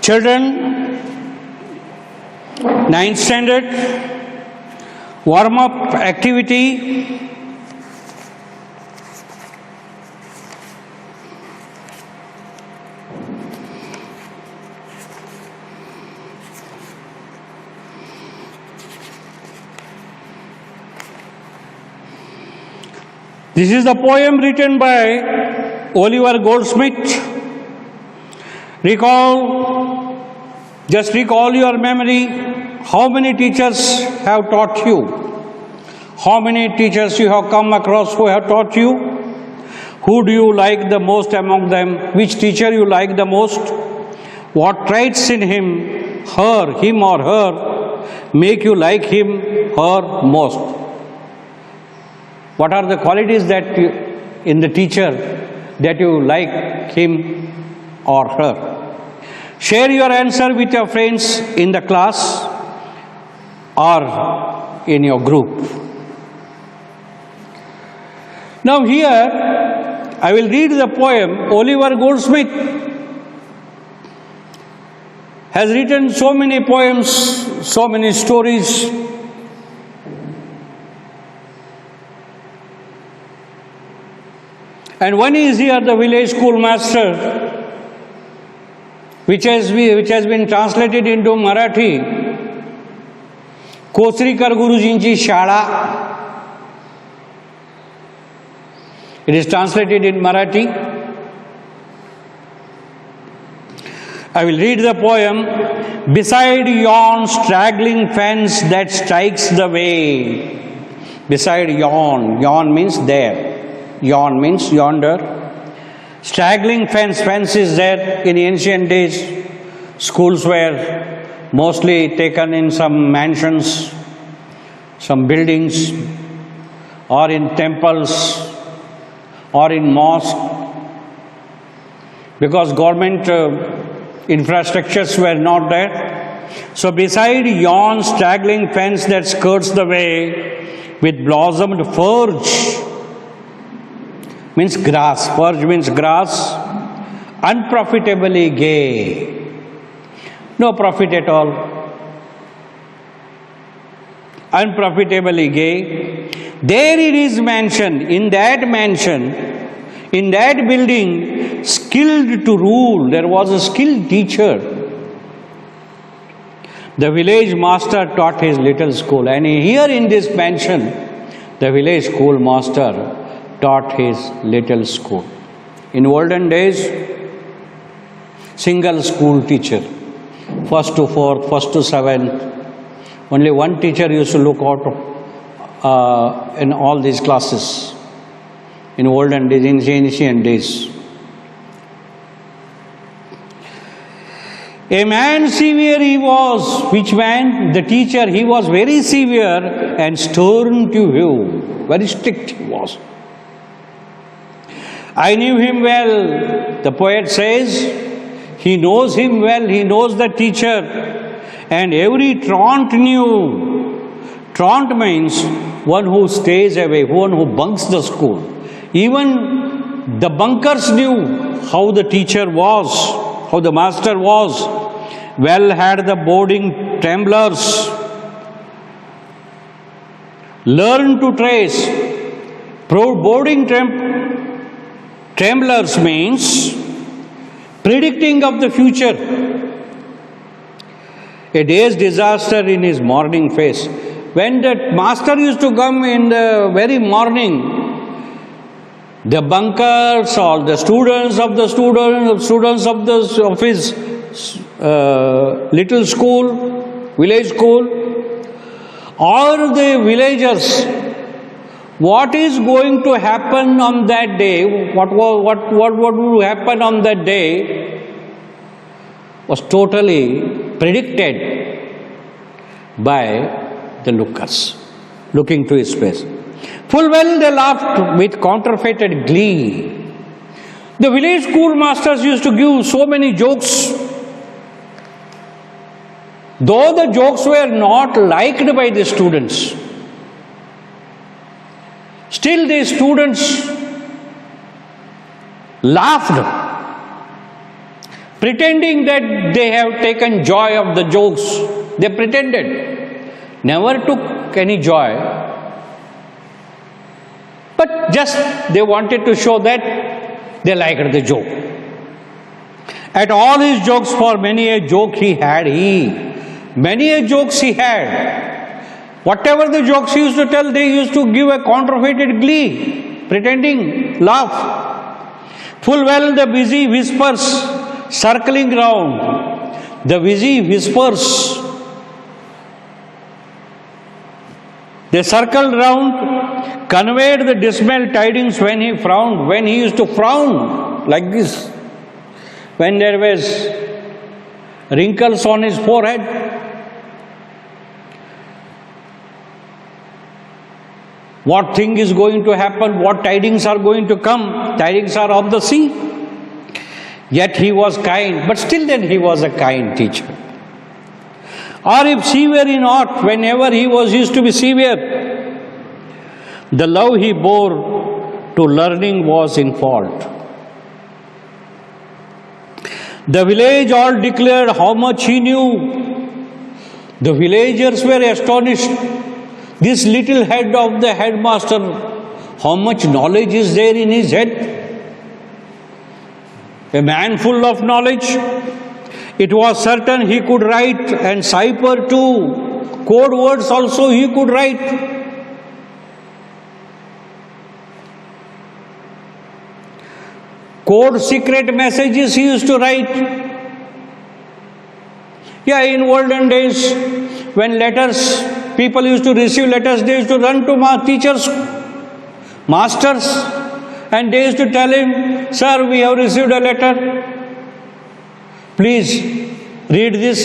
Children, 9th standard, warm-up activity. This is the poem written by Oliver Goldsmith. Just recall your memory. How many teachers have taught you? How many teachers you have come across who have taught you? Who do you like the most among them? Which teacher you like the most? What traits in him or her, make you like him, her most? What are the qualities that in the teacher that you like him or her? Share your answer with your friends in the class or in your group. Now here I will read the poem. Oliver Goldsmith has written so many poems, so many stories. And one is here the village schoolmaster, which has been translated into Marathi. Kosrikar Gurujinchi Shala. It is translated in Marathi. I will read the poem. Beside yon straggling fence that strikes the way. Beside yon means there. Yon means yonder. Straggling fence is there. In ancient days, schools were mostly taken in some mansions, some buildings, or in temples, or in mosques, because government infrastructures were not there. So beside yon straggling fence that skirts the way, with blossomed furze, means grass, furze means grass, unprofitably gay, no profit at all, unprofitably gay. There it is mentioned, in that building, skilled to rule, there was a skilled teacher. The village master taught his little school, and here in this mansion, the village schoolmaster taught his little school. In olden days, single school teacher, 1st to 4th, 1st to 7th, only one teacher used to look out in all these classes. In olden days, in ancient days. A man severe he was. Which man? The teacher. He was very severe and stern to view. Very strict he was. I knew him well. The poet says, he knows him well, he knows the teacher, and every truant knew. Truant means one who stays away, one who bunks the school. Even the bunkers knew how the teacher was, how the master was. Well had the boarding tremblers learned to trace. Boarding tremblers means predicting of the future. A day's disaster in his morning face. When the master used to come in the very morning, the bunkers, all the students of his little school, village school, or the villagers, what is going to happen on that day, what will happen on that day, was totally predicted by the lookers, looking to his face. Full well they laughed with counterfeited glee. The village schoolmasters used to give so many jokes. Though the jokes were not liked by the students, still the students laughed, pretending that they have taken joy of the jokes. They pretended, never took any joy, but just they wanted to show that they liked the joke. At all his jokes, for many a joke he had, many a jokes he had. Whatever the jokes he used to tell, they used to give a counterfeited glee, pretending, laugh. Full well the busy whispers circling round, the busy whispers, they circled round, conveyed the dismal tidings when he frowned, when he used to frown like this, when there was wrinkles on his forehead. What thing is going to happen? What tidings are going to come? Tidings are of the sea. Yet he was kind, but still then he was a kind teacher. Or if severe in aught, whenever he was used to be severe, the love he bore to learning was in fault. The village all declared how much he knew. The villagers were astonished. This little head of the headmaster, how much knowledge is there in his head? A man full of knowledge. It was certain he could write and cipher too. Code words also he could write. Code secret messages he used to write. Yeah, in olden days, when people used to receive letters, they used to run to teachers, masters, and they used to tell him, "Sir, we have received a letter. Please read this."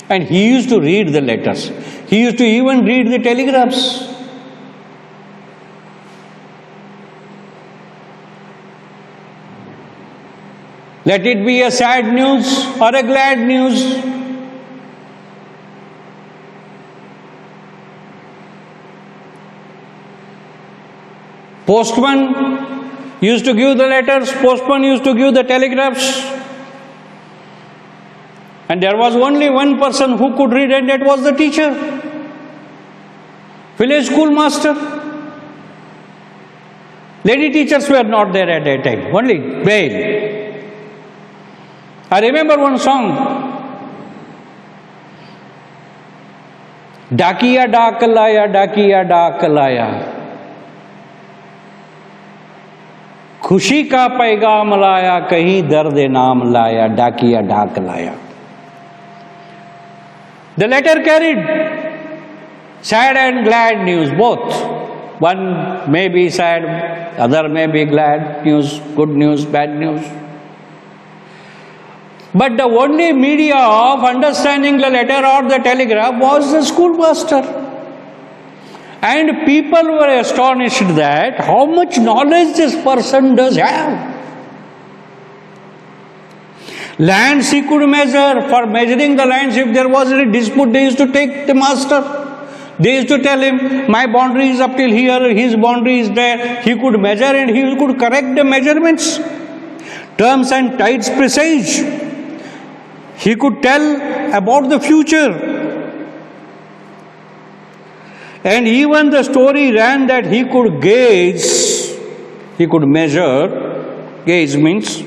And he used to read the letters. He used to even read the telegrams. Let it be a sad news or a glad news. Postman used to give the letters, postman used to give the telegraphs. And there was only one person who could read, and that was the teacher, village schoolmaster. Lady teachers were not there at that time, only male. I remember one song, Dakiya Dak Laya, Dakiya Dak Laya, खुशी का पैगाम लाया, कहीं दर्द नाम लाया, डाकिया डाक लाया. The letter carried sad and glad news, both. One may be sad, other may be glad news, good news, bad news. But the only media of understanding the letter or the telegraph was the schoolmaster. And people were astonished that how much knowledge this person does have. Lands he could measure. For measuring the lands, if there was any dispute, they used to take the master. They used to tell him, my boundary is up till here, his boundary is there. He could measure and he could correct the measurements. Terms and tides presage. He could tell about the future. And even the story ran that he could gauge, he could measure, gauge means,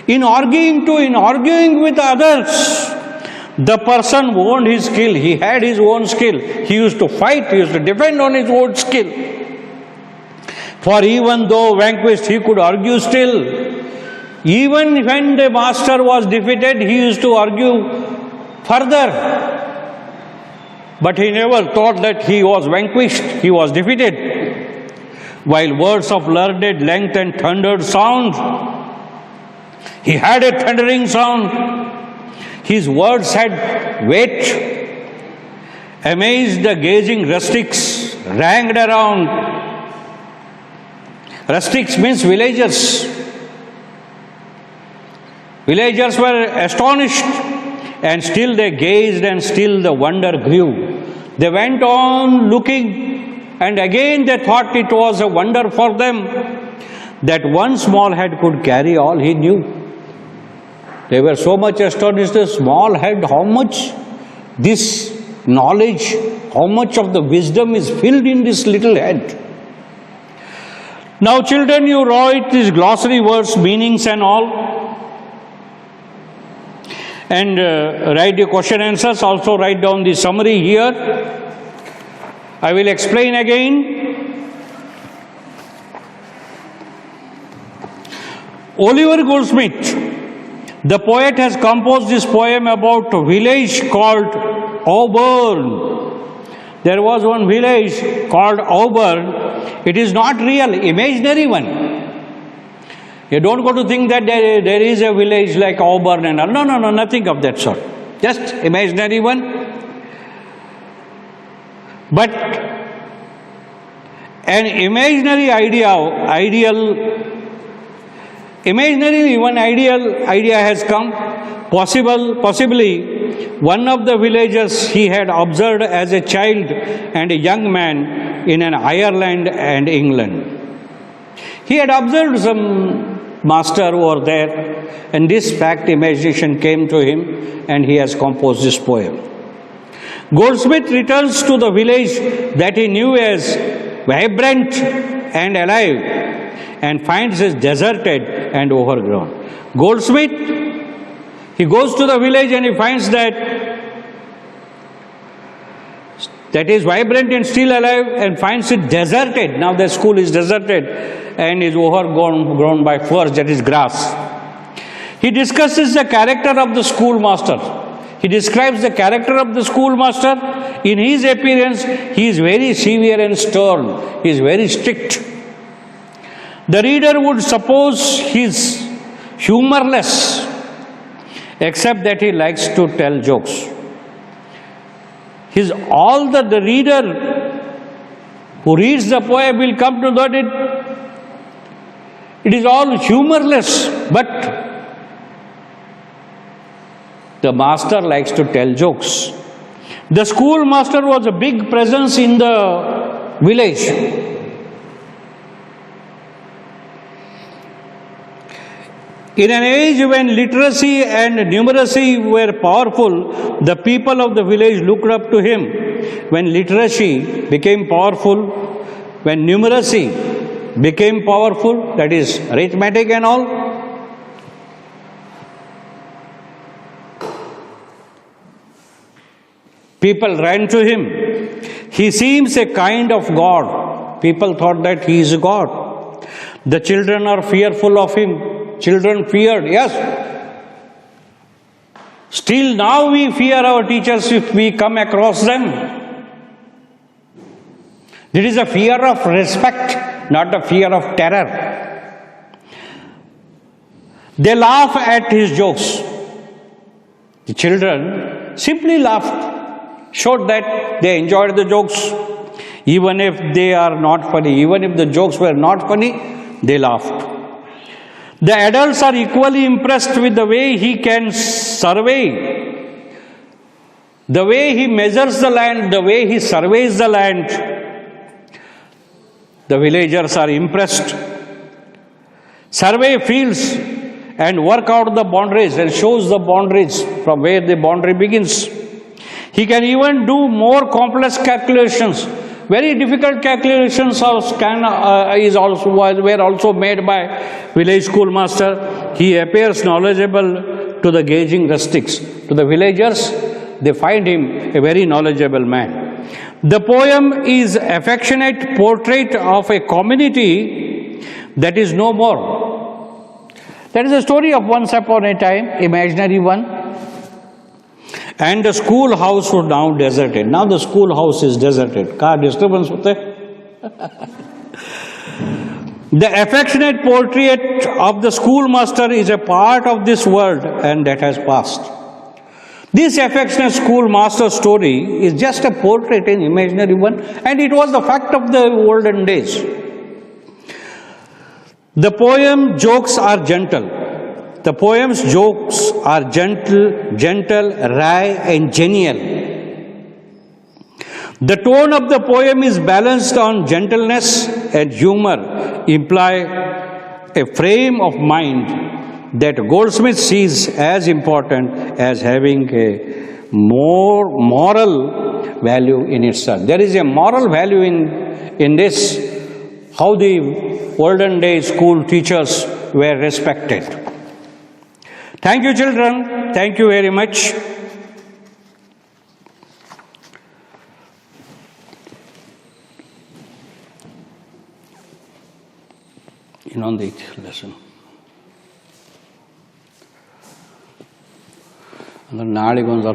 in arguing with others, the person owned his skill, he had his own skill, he used to fight, he used to defend on his own skill. For even though vanquished, he could argue still. Even when the master was defeated, he used to argue further. But he never thought that he was vanquished, he was defeated. While words of learned length and thundered sound, he had a thundering sound. His words had weight. Amazed the gazing rustics ranged around. Rustics means villagers. Villagers were astonished. And still they gazed, and still the wonder grew. They went on looking, and again they thought it was a wonder for them. that one small head could carry all he knew. They were so much astonished, the small head, how much this knowledge, how much of the wisdom is filled in this little head. Now children, you write these glossary words, meanings and all, and write your question answers. Also write down the summary here. I will explain again. Oliver Goldsmith, the poet, has composed this poem about a village called Auburn. There was one village called Auburn. It is not real, imaginary one. You don't go to think that there is a village like Auburn and all. No, nothing of that sort. Just imaginary one. But an imaginary idea has come. Possibly one of the villagers he had observed as a child and a young man in Ireland and England. He had observed some master over there, and this fact imagination came to him, and he has composed this poem. Goldsmith returns to the village that he knew as vibrant and alive, and finds it deserted and overgrown. Goldsmith, he goes to the village and he finds that is vibrant and still alive, and finds it deserted. Now the school is deserted and is overgrown by furze, that is grass. He discusses the character of the schoolmaster. He describes the character of the schoolmaster. In his appearance, he is very severe and stern. He is very strict. The reader would suppose he is humorless, except that he likes to tell jokes. All that the reader who reads the poem will come to know it is all humorless, but the master likes to tell jokes. The schoolmaster was a big presence in the village. In an age when literacy and numeracy were powerful, the people of the village looked up to him. When literacy became powerful, when numeracy became powerful, that is arithmetic and all, people ran to him. He seems a kind of God. People thought that he is a God. The children are fearful of him. Children feared, yes. Still now we fear our teachers if we come across them. There is a fear of respect, not a fear of terror. They laugh at his jokes. The children simply laughed, showed that they enjoyed the jokes. Even if they are not funny, even if the jokes were not funny, they laughed. The adults are equally impressed with the way he can survey, the way he measures the land, the way he surveys the land. The villagers are impressed. Survey fields and work out the boundaries and shows the boundaries from where the boundary begins. He can even do more complex calculations. Very difficult calculations were also made by village schoolmaster. He appears knowledgeable to the gauging rustics. To the villagers, they find him a very knowledgeable man. The poem is affectionate portrait of a community that is no more. That is a story of once upon a time, imaginary one. And the schoolhouse was now deserted. Now the schoolhouse is deserted. Car disturbance hote. The affectionate portrait of the schoolmaster is a part of this world and that has passed. This affectionate schoolmaster story is just a portrait, an imaginary one, and it was the fact of the olden days. The poem jokes are gentle. The poem's jokes are gentle, wry and genial. The tone of the poem is balanced on gentleness and humor, imply a frame of mind that Goldsmith sees as important as having a more moral value in itself. There is a moral value in this, how the olden day school teachers were respected. Thank you, children. Thank you very much. ಇನ್ನೊಂದು lesson ಅಂದ್ರೆ ನಾಳೆಗೊಂದು